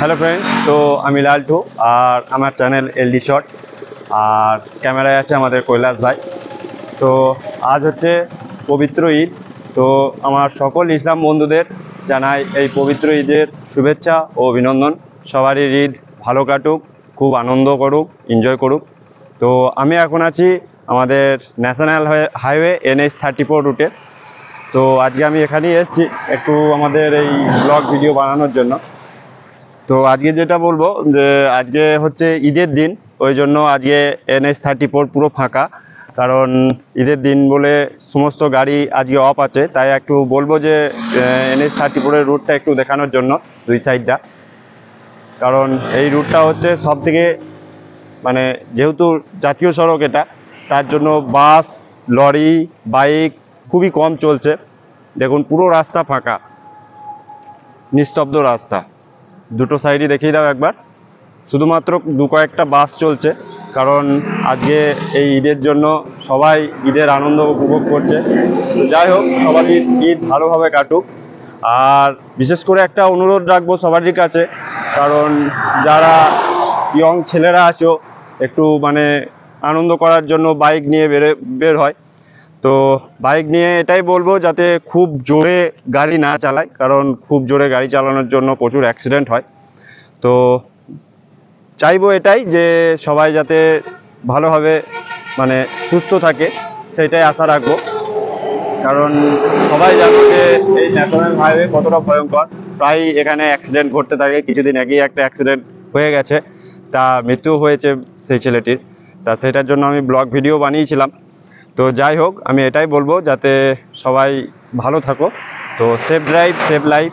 Hello friends, তো আমি লালটু আর আমার চ্যানেল এলডি শট আর ক্যামেরায় আছে আমাদের কৈলাস ভাই। তো আজ হচ্ছে পবিত্র ঈদ। তো আমার সকল ইসলাম বন্ধুদের জানাই এই পবিত্র ঈদের শুভেচ্ছা ও অভিনন্দন। সবারই ঈদ ভালো কাটুক, খুব আনন্দ করুক, এনজয় করুক। তো আমি এখন আছি আমাদের ন্যাশনাল হাইওয়ে NH-34 রুটে। তো আজকে আমি এখানেই এসেছি একটু আমাদের এই ব্লগ ভিডিও বানানোর জন্য। তো আজকে যেটা বলবো যে আজকে হচ্ছে ঈদের দিন, ওই জন্য আজকে NH-34 পুরো ফাঁকা, কারণ ঈদের দিন বলে সমস্ত গাড়ি আজকে অফ আছে। তাই একটু বলবো যে NH-34-এর রুটটা একটু দেখানোর জন্য, দুই সাইডটা। কারণ এই রুটটা হচ্ছে সব থেকে মানে যেহেতু জাতীয় সড়ক এটা, তার জন্য বাস, লরি, বাইক খুবই কম চলছে। দেখুন পুরো রাস্তা ফাঁকা, নিস্তব্ধ রাস্তা, দুটো সাইডই দেখিয়ে দাও একবার। শুধুমাত্র কয়েকটা বাস চলছে, কারণ আজকে এই ঈদের জন্য সবাই ঈদের আনন্দ উপভোগ করছে। তো যাই হোক, সবারই ঈদ ভালোভাবে কাটুক। আর বিশেষ করে একটা অনুরোধ রাখবো সবারই কাছে, কারণ যারা ইয়ং ছেলেরা আছো একটু মানে আনন্দ করার জন্য বাইক নিয়ে বের হয়। তো বাইক নিয়ে এটাই বলবো যাতে খুব জোরে গাড়ি না চালায়, কারণ খুব জোরে গাড়ি চালানোর জন্য প্রচুর অ্যাক্সিডেন্ট হয়। তো চাইবো এটাই যে সবাই যাতে ভালোভাবে মানে সুস্থ থাকে, সেটাই আশা রাখবো। কারণ সবাই জানো যে এই ন্যাশনাল হাইওয়ে কতটা ভয়ঙ্কর, প্রায় এখানে অ্যাক্সিডেন্ট ঘটতে থাকে। কিছুদিন আগেই একটা অ্যাক্সিডেন্ট হয়ে গেছে, তা মৃত্যু হয়েছে সেই ছেলেটির। তা সেটার জন্য আমি ব্লগ ভিডিও বানিয়েছিলাম। তো যাই হোক, আমি এটাই বলবো যাতে সবাই ভালো থাকো। তো সেফ ড্রাইভ সেভ লাইফ,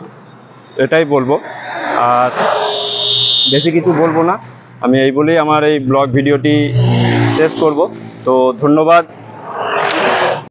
এটাই বলবো। আর বেশি কিছু বলবো না, আমি এই বলেই আমার এই ব্লগ ভিডিওটি শেষ করব। তো ধন্যবাদ